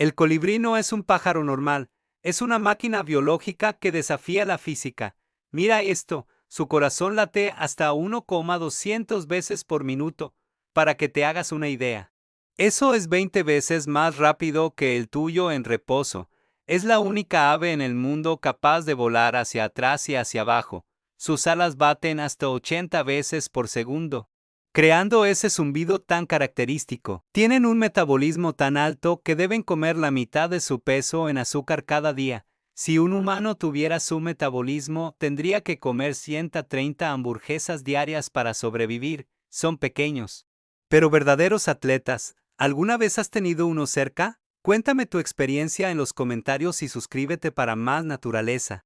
El colibrí no es un pájaro normal, es una máquina biológica que desafía la física. Mira esto, su corazón late hasta 1,200 veces por minuto, para que te hagas una idea. Eso es 20 veces más rápido que el tuyo en reposo. Es la única ave en el mundo capaz de volar hacia atrás y hacia abajo. Sus alas baten hasta 80 veces por segundo, creando ese zumbido tan característico. Tienen un metabolismo tan alto que deben comer la mitad de su peso en azúcar cada día. Si un humano tuviera su metabolismo, tendría que comer 130 hamburguesas diarias para sobrevivir. Son pequeños, pero verdaderos atletas. ¿Alguna vez has tenido uno cerca? Cuéntame tu experiencia en los comentarios y suscríbete para más naturaleza.